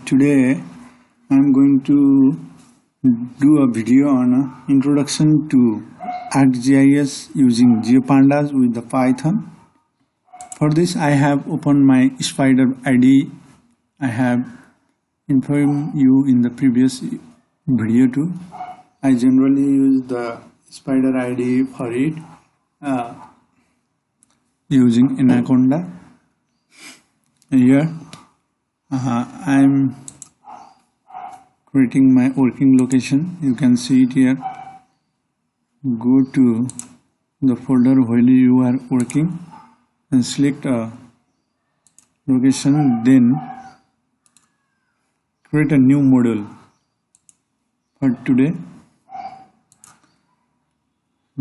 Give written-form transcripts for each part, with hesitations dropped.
Today I am going to do a video on introduction to ArcGIS using Geopandas with the Python. For this I have opened my Spider ID. I have informed you in the previous video too. I generally use the Spider ID for it using Anaconda. Here I am creating my working location. You can see it here. Go to the folder where you are working and select a location, then create a new model. For today,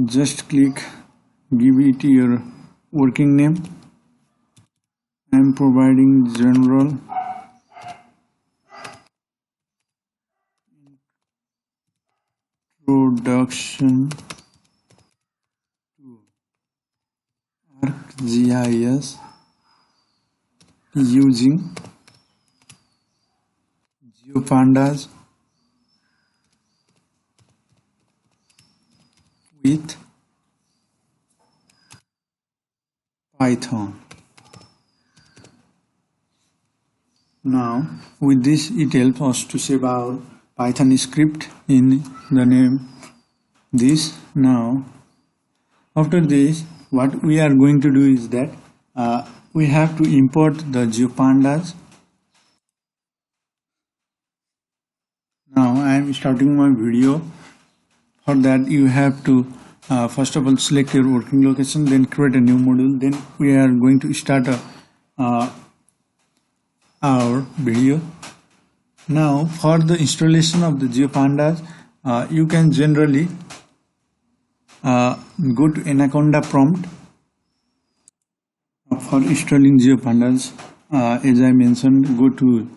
just click, give it your working name. I am providing general introduction to ArcGIS using Geopandas with Python. Now with this it helps us to save our Python script in the name this. Now after this what we are going to do is that we have to import the Geopandas. Now I am starting my video. For that you have to first of all select your working location, then create a new module, then we are going to start our video. Now for the installation of the Geopandas, you can generally go to Anaconda prompt for installing Geopandas. As I mentioned, go to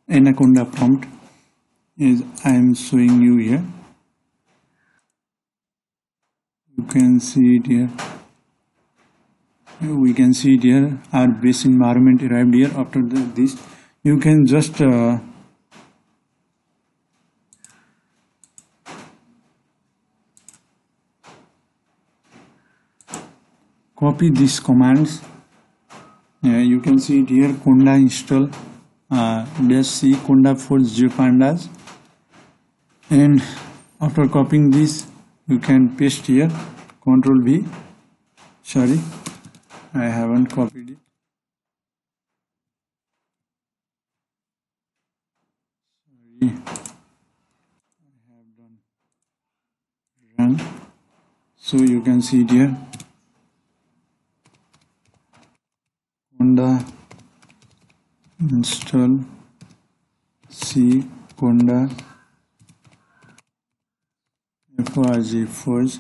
Anaconda prompt as I am showing you here. You can see it here. We can see it here. Our base environment arrived here. After this, you can just copy these commands. You can see it here. Conda install -c conda force Geopandas, and after copying this, you can paste here. Control V. Sorry, I haven't copied it. Sorry, I have done run. So you can see it here. Conda install C conda forge force.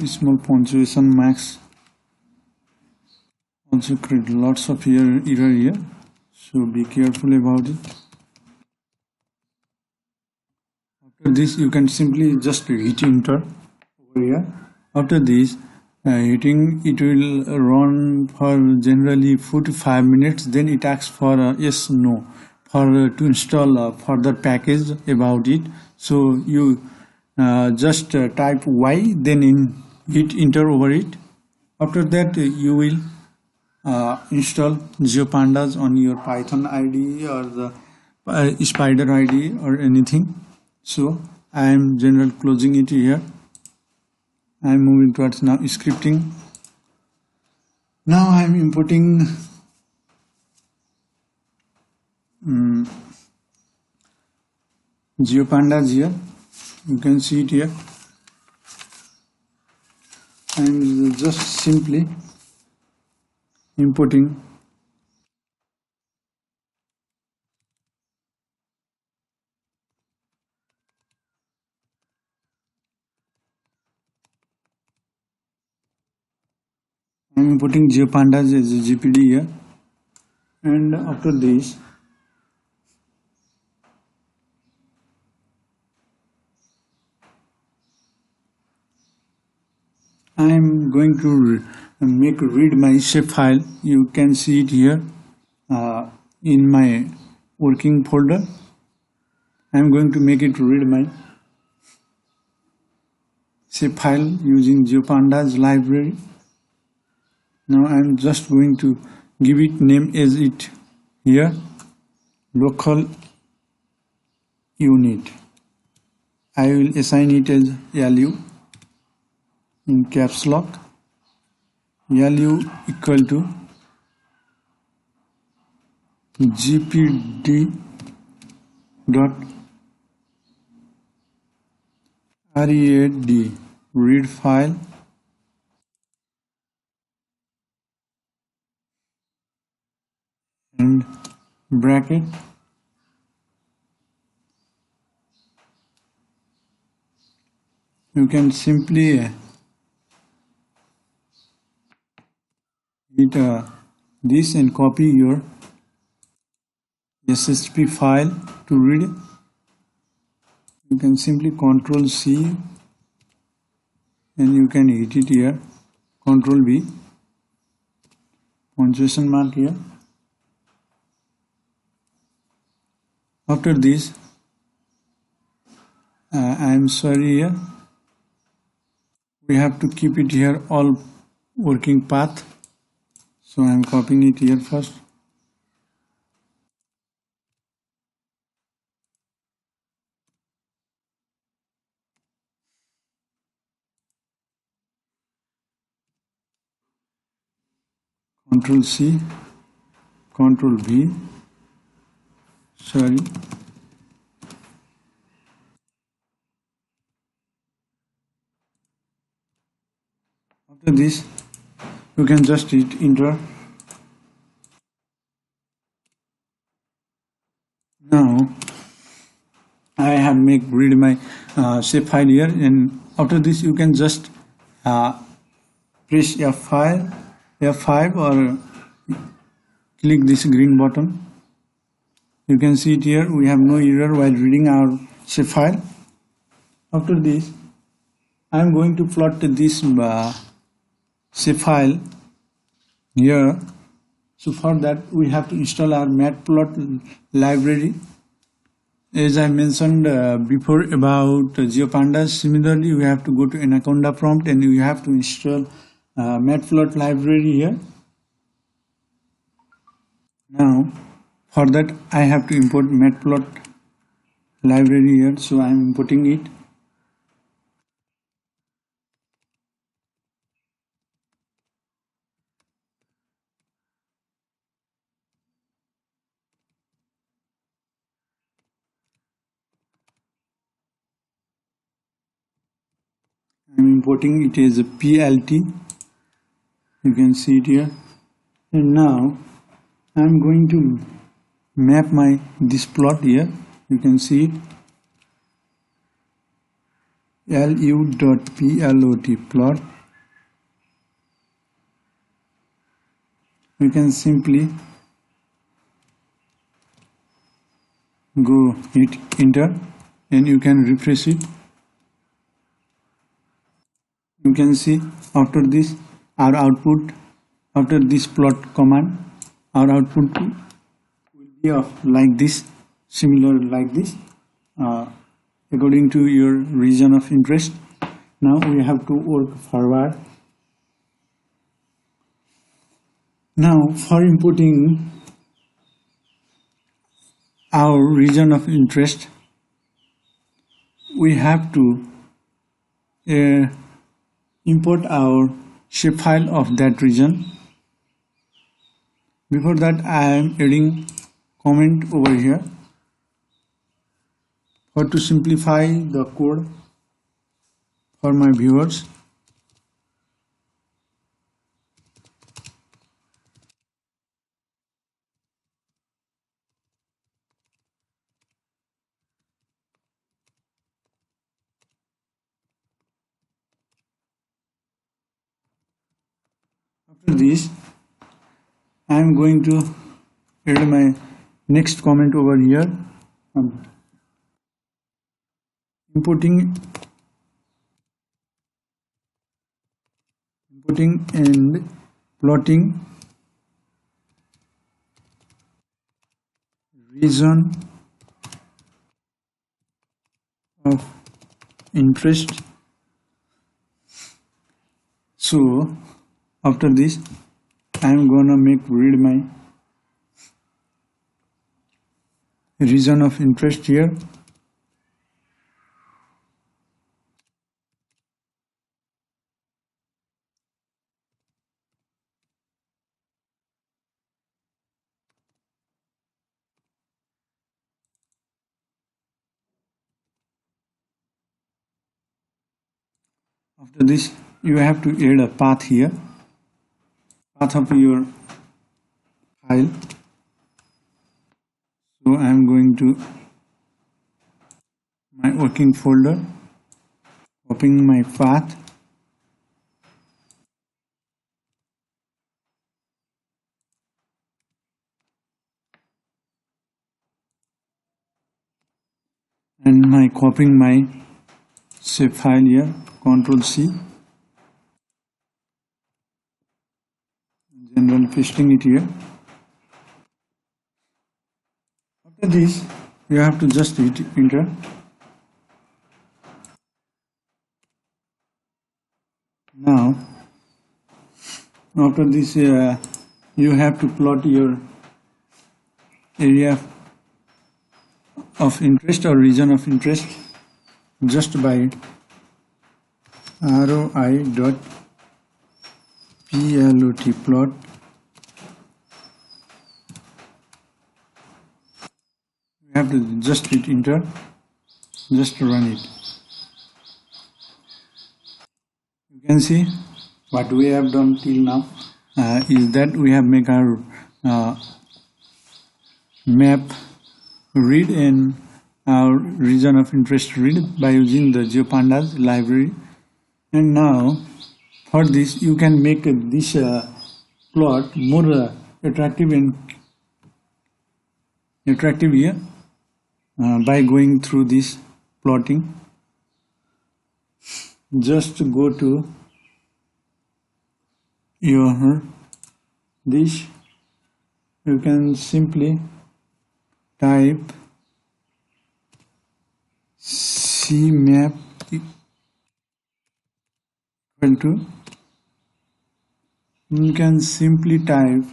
Small punctuation marks also create lots of error here, so be careful about it. After this you can simply just hit enter over here. After this hitting, it will run for generally 4 to 5 minutes, then it asks for yes no for to install a further package about it. So you just type Y, then hit enter over it. After that you will install Geopandas on your Python ID or the Spider ID or anything. So I am generally closing it here. I am moving towards now scripting. Now I am importing Geopandas here. You can see it here. I am just simply importing Geopandas as a GPD here, and after this I am going to make read my shapefile. You can see it here in my working folder. I am going to make it read my shapefile using Geopandas library. Now I am just going to give it name as it here, local unit. I will assign it as LU in caps lock. LU equal to gpd dot read read file and bracket you can simply hit this and copy your SSP file to read. You can simply Ctrl C and you can hit it here, Ctrl V, punctuation mark here. After this, I am sorry here, we have to keep it here all working path. So I am copying it here first. Ctrl C, Ctrl V, sorry. After this, you can just hit enter. Now, I have make read my shapefile here, and after this you can just press F5 or click this green button. You can see it here, we have no error while reading our shapefile. After this, I am going to plot this shapefile here. So for that we have to install our matplot library. As I mentioned before about Geopandas, similarly we have to go to Anaconda prompt and we have to install matplot library here. Now for that I have to import matplot library here, so I am importing it. I am importing it as a PLT. You can see it here. And now I am going to map this plot here. You can see it. lu.plot plot. You can simply go hit enter and you can refresh it. You can see after this our output, after this plot command, our output will be of like this, similar like this, according to your region of interest. Now we have to work forward. Now for inputting our region of interest, we have to import our shapefile of that region. Before that I am adding comment over here for to simplify the code for my viewers. After this, I am going to add my next comment over here. Inputting and plotting region of interest. So after this I am gonna read my region of interest here. After this you have to add a path here, path of your file. So I am going to my working folder, copying my path, and my copying my Shapefile here, Control C, and then pasting it here. After this you have to just hit enter. Now after this you have to plot your area of interest or region of interest just by roi.plot plot. You have to just hit enter, just run it. You can see what we have done till now is that we have made our map read and our region of interest read by using the Geopandas library. And now for this you can make this plot more attractive here by going through this plotting. Just go to your this, you can simply type cmap equal to, you can simply type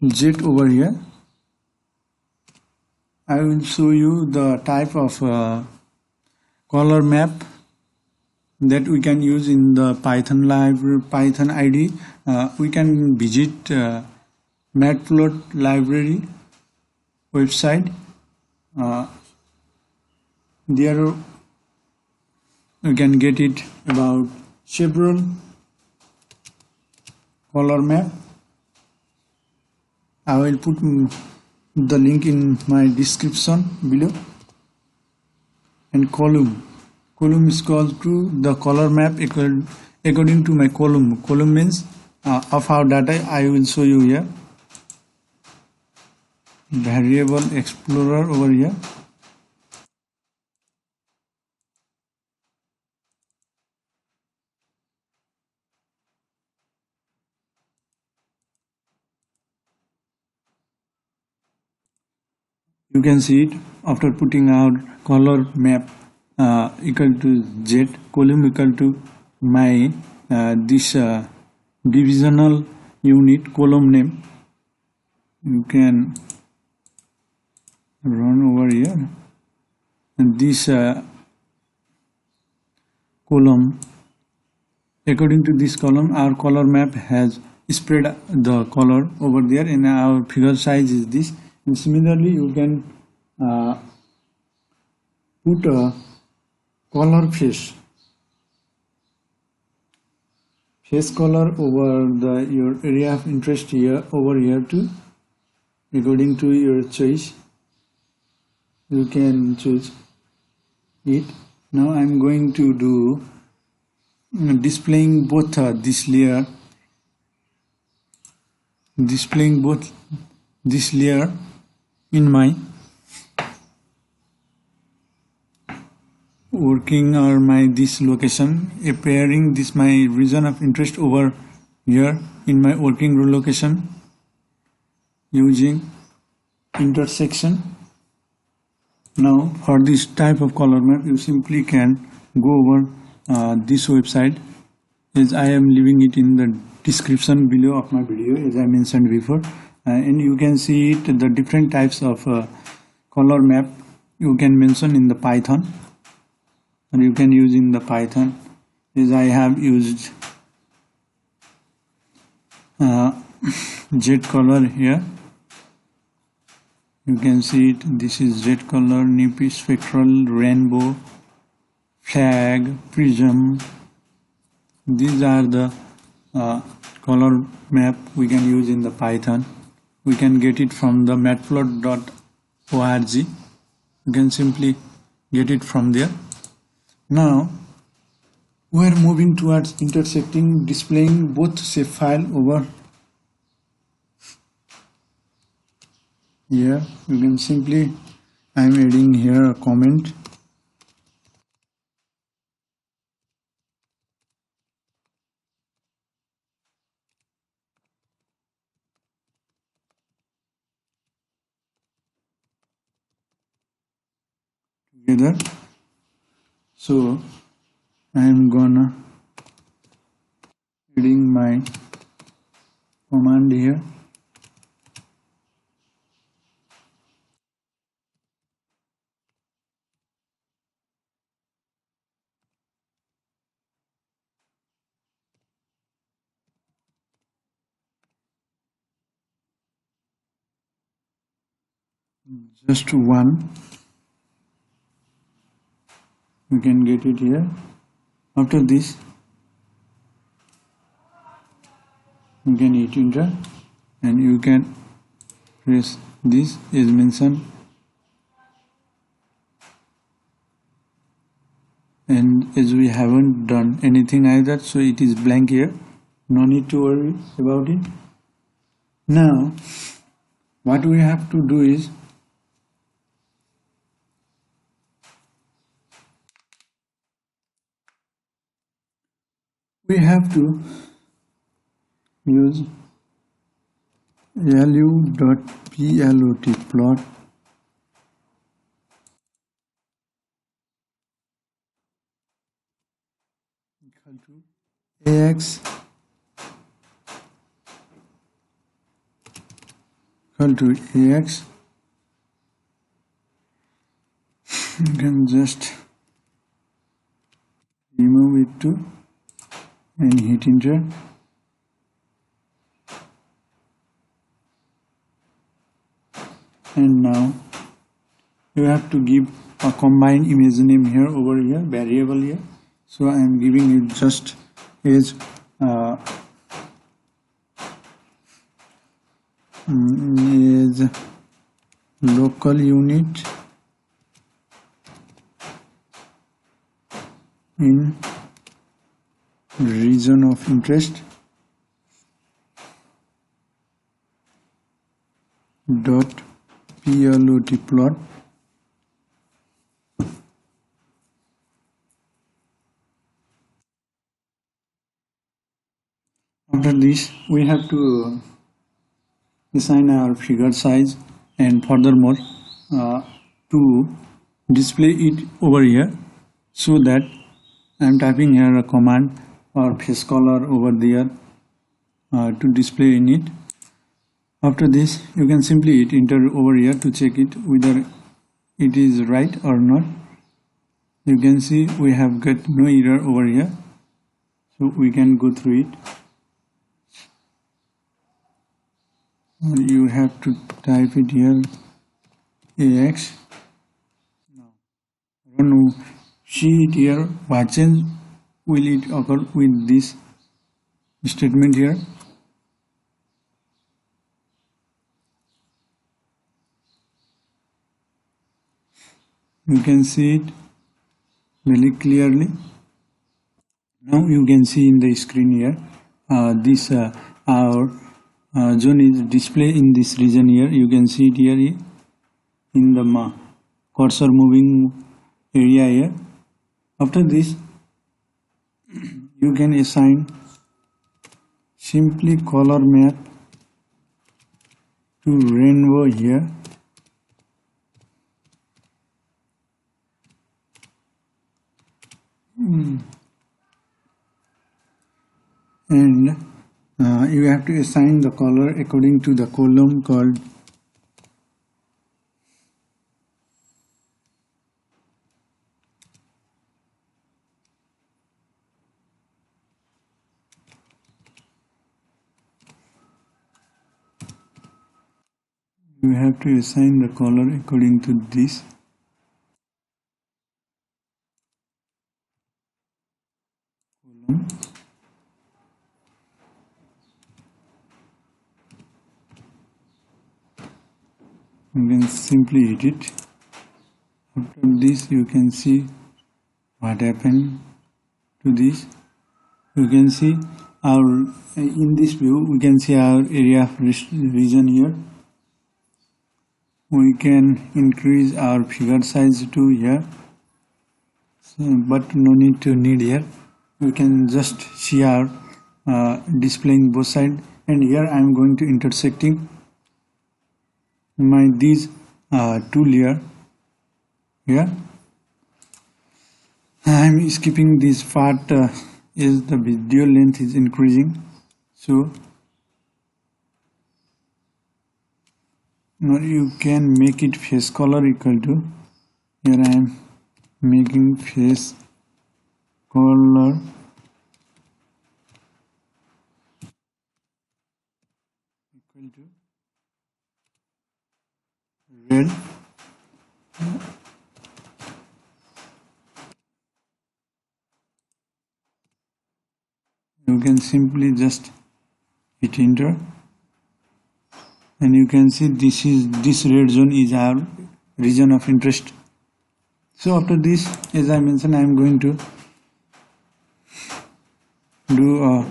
jet over here. I will show you the type of color map that we can use in the Python library, Python ID. We can visit matplot library website. There you can get it about several color map. I will put the link in my description below. And column is called to the color map according to my column. Column means of our data. I will show you here. Variable explorer over here. You can see it after putting out color map equal to Z, column equal to my this divisional unit column name. You can run over here, and this column, according to this column, our color map has spread the color over there, and our figure size is this. And similarly, you can put a color face color over your area of interest here over here too, according to your choice. You can choose it. Now I am going to do displaying both this layer in my working or my this location, appearing this my region of interest over here in my working location using intersection. Now for this type of color map you simply can go over this website, as I am leaving it in the description below of my video as I mentioned before, and you can see it the different types of color map you can mention in the Python, or you can use in the Python, as I have used jet color here. You can see it, this is jet color, NIP, spectral, rainbow, flag, prism. These are the color map we can use in the Python. We can get it from the matplot.org. You can simply get it from there. Now we are moving towards intersecting, displaying both shapefile over here. You can simply, I am adding here a comment. Together. So I am gonna adding my command here. Just one. You can get it here. After this, you can hit enter and you can press this as mentioned, and as we haven't done anything either, so it is blank here, no need to worry about it. Now what we have to do is we have to use lu.plot plot equal to ax equal to ax. You can just remove it too and hit enter. And now you have to give a combined image name here over here, variable here. So I am giving it just as local unit in region of interest dot plot plot. After this we have to assign our figure size, and furthermore to display it over here, so that I am typing here a command or face color over there to display in it. After this you can simply hit enter over here to check it whether it is right or not. You can see we have got no error over here, so we can go through it. You have to type it here ax. Now I don't know, see it here, what change will it occur with this statement here. You can see it very clearly. Now you can see in the screen here this our zone is display in this region here. You can see it here in the cursor moving area here. After this, you can assign simply color map to rainbow here. And you have to assign the color according to the column called you have to assign the color according to this. Column. You can simply hit it. After this, you can see what happened to this. You can see in this view we can see our area of region here. We can increase our figure size to here, but no need to need here. We can just see our displaying both sides, and here I am going to intersecting these two layer here. I am skipping this part is the video length is increasing, so now you can make it face color equal to, here I am making face color equal to red. You can simply just hit enter, and you can see this red zone is our region of interest. So after this, as I mentioned, I am going to do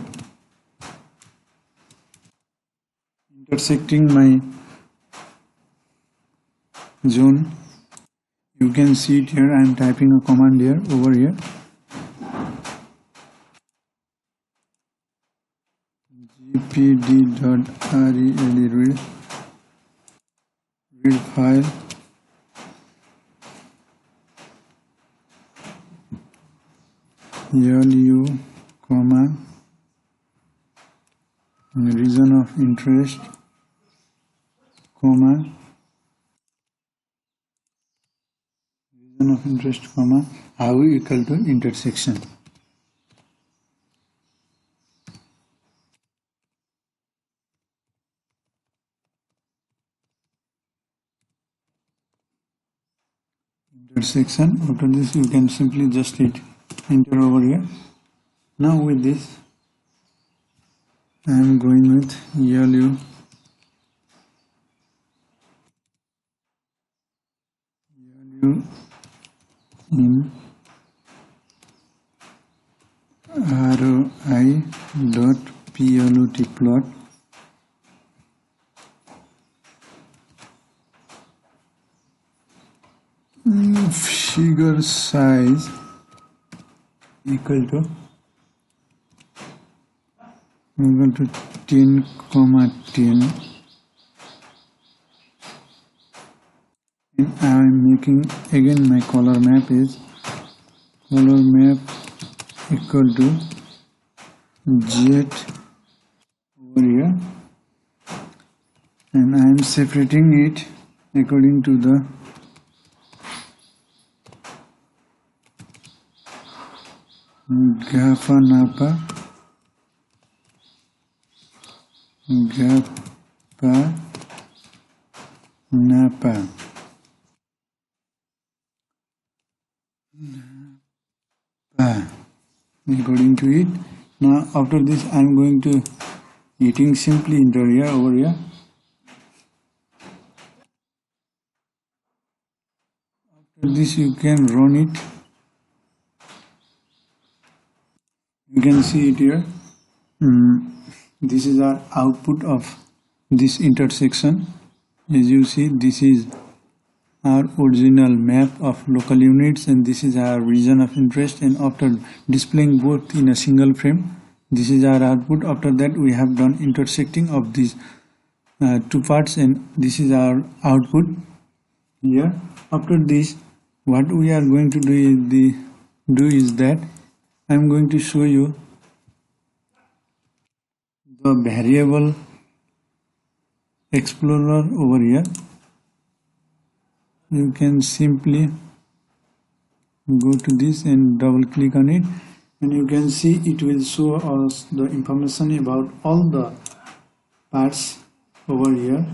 intersecting my zone. You can see it here. I am typing a command here over here. gpd.read file lu comma region of interest comma region of interest comma how equal to intersection. Intersection. After this, you can simply just hit enter over here. Now with this, I am going with lu in ROI dot plut plot figure size equal to 10, 10, and I am making again my color map is color map equal to jet over here, and I am separating it according to the Geopandas according to it. Now after this I am going to hitting simply enter here over here. After this you can run it. You can see it here. This is our output of this intersection. As you see, this is our original map of local units, and this is our region of interest. And after displaying both in a single frame, this is our output. After that, we have done intersecting of these two parts, and this is our output here. After this, what we are going to do is that I am going to show you the variable explorer over here. You can simply go to this and double click on it, and you can see it will show us the information about all the parts over here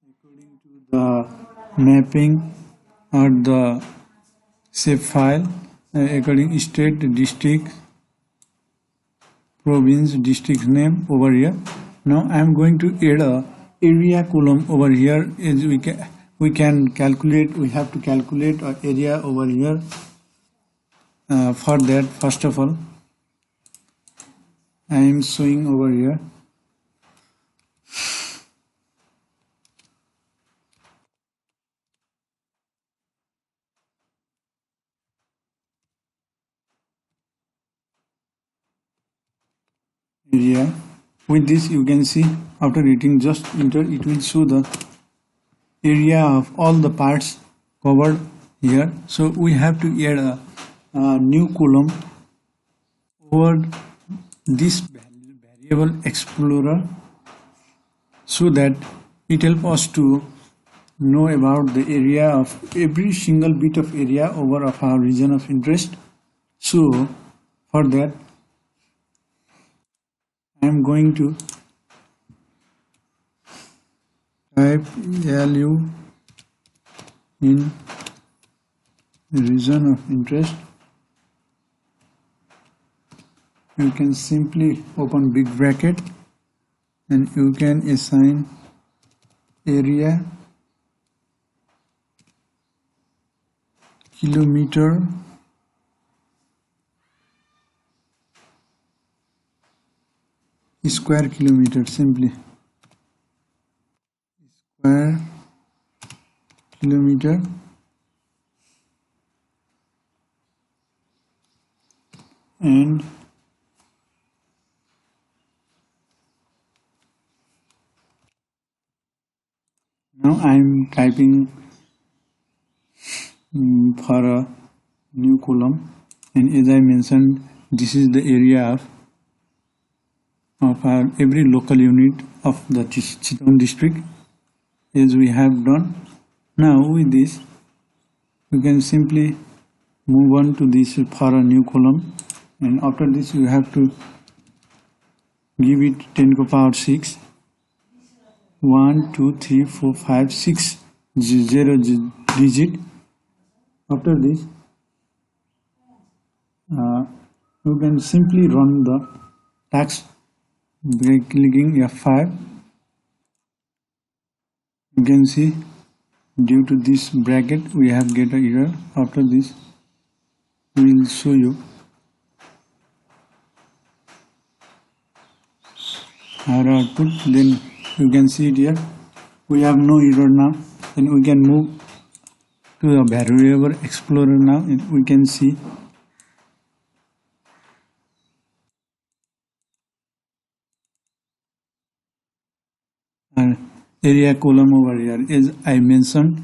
according to the mapping or the Shapefile, according state, district, province, district name over here. Now I am going to add a area column over here. As we can calculate, we have to calculate our area over here. For that, first of all, I am showing over here area. With this, you can see after hitting just enter, it will show the area of all the parts covered here. So we have to add a new column over this variable explorer, so that it helps us to know about the area of every single bit of area over of our region of interest. So for that, I am going to type LU in region of interest. You can simply open big bracket and you can assign area kilometer square kilometer, simply square kilometer, and now I am typing for a new column, and as I mentioned, this is the area of our every local unit of the Chittagong district, as we have done. Now with this, you can simply move on to this for a new column, and after this you have to give it 10 to the power 6, 1 2 3 4 5 6 0 digit. After this, you can simply run the task by clicking F5. You can see due to this bracket we have get an error. After this, we will show you our output. Then you can see it here, we have no error now. Then we can move to the variable explorer now, and we can see our area column over here, as I mentioned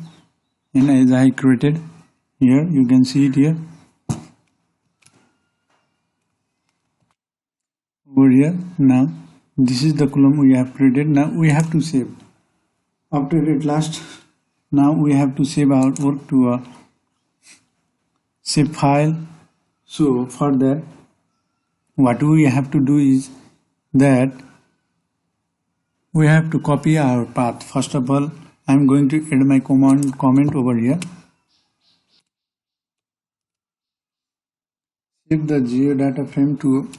and as I created here. You can see it here over here. Now this is the column we have created. Now we have to save. After at last, now we have to save our work to a Shapefile. So for that, what we have to do is that we have to copy our path. First of all, I am going to add my comment over here. Save the GeoDataFrame to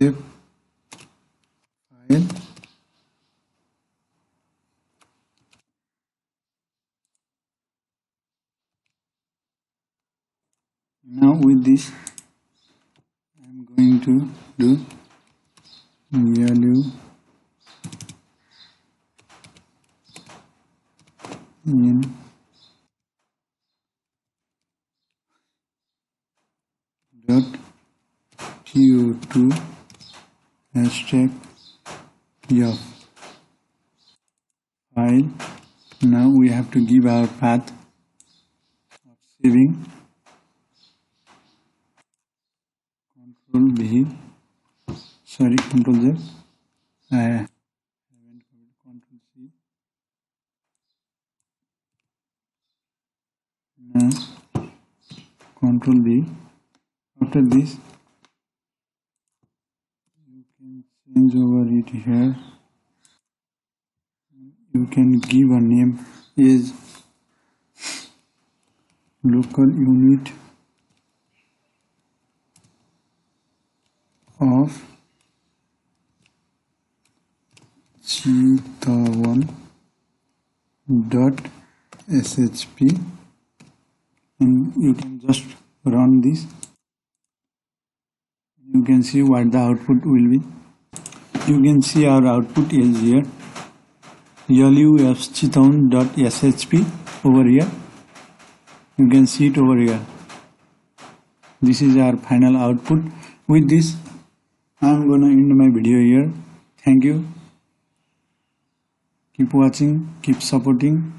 save file. Now with this I am going to do value in dot to hashtag of file. Now we have to give our path of saving. Control Z. I haven't Control C. Now Control B. After this you can change over it here. You can give a name is local unit of G1.shp, and you can just run this. You can see what the output will be. You can see our output is here. LUFCtown.shp over here. You can see it over here. This is our final output. With this, I am gonna end my video here. Thank you. Keep watching, keep supporting.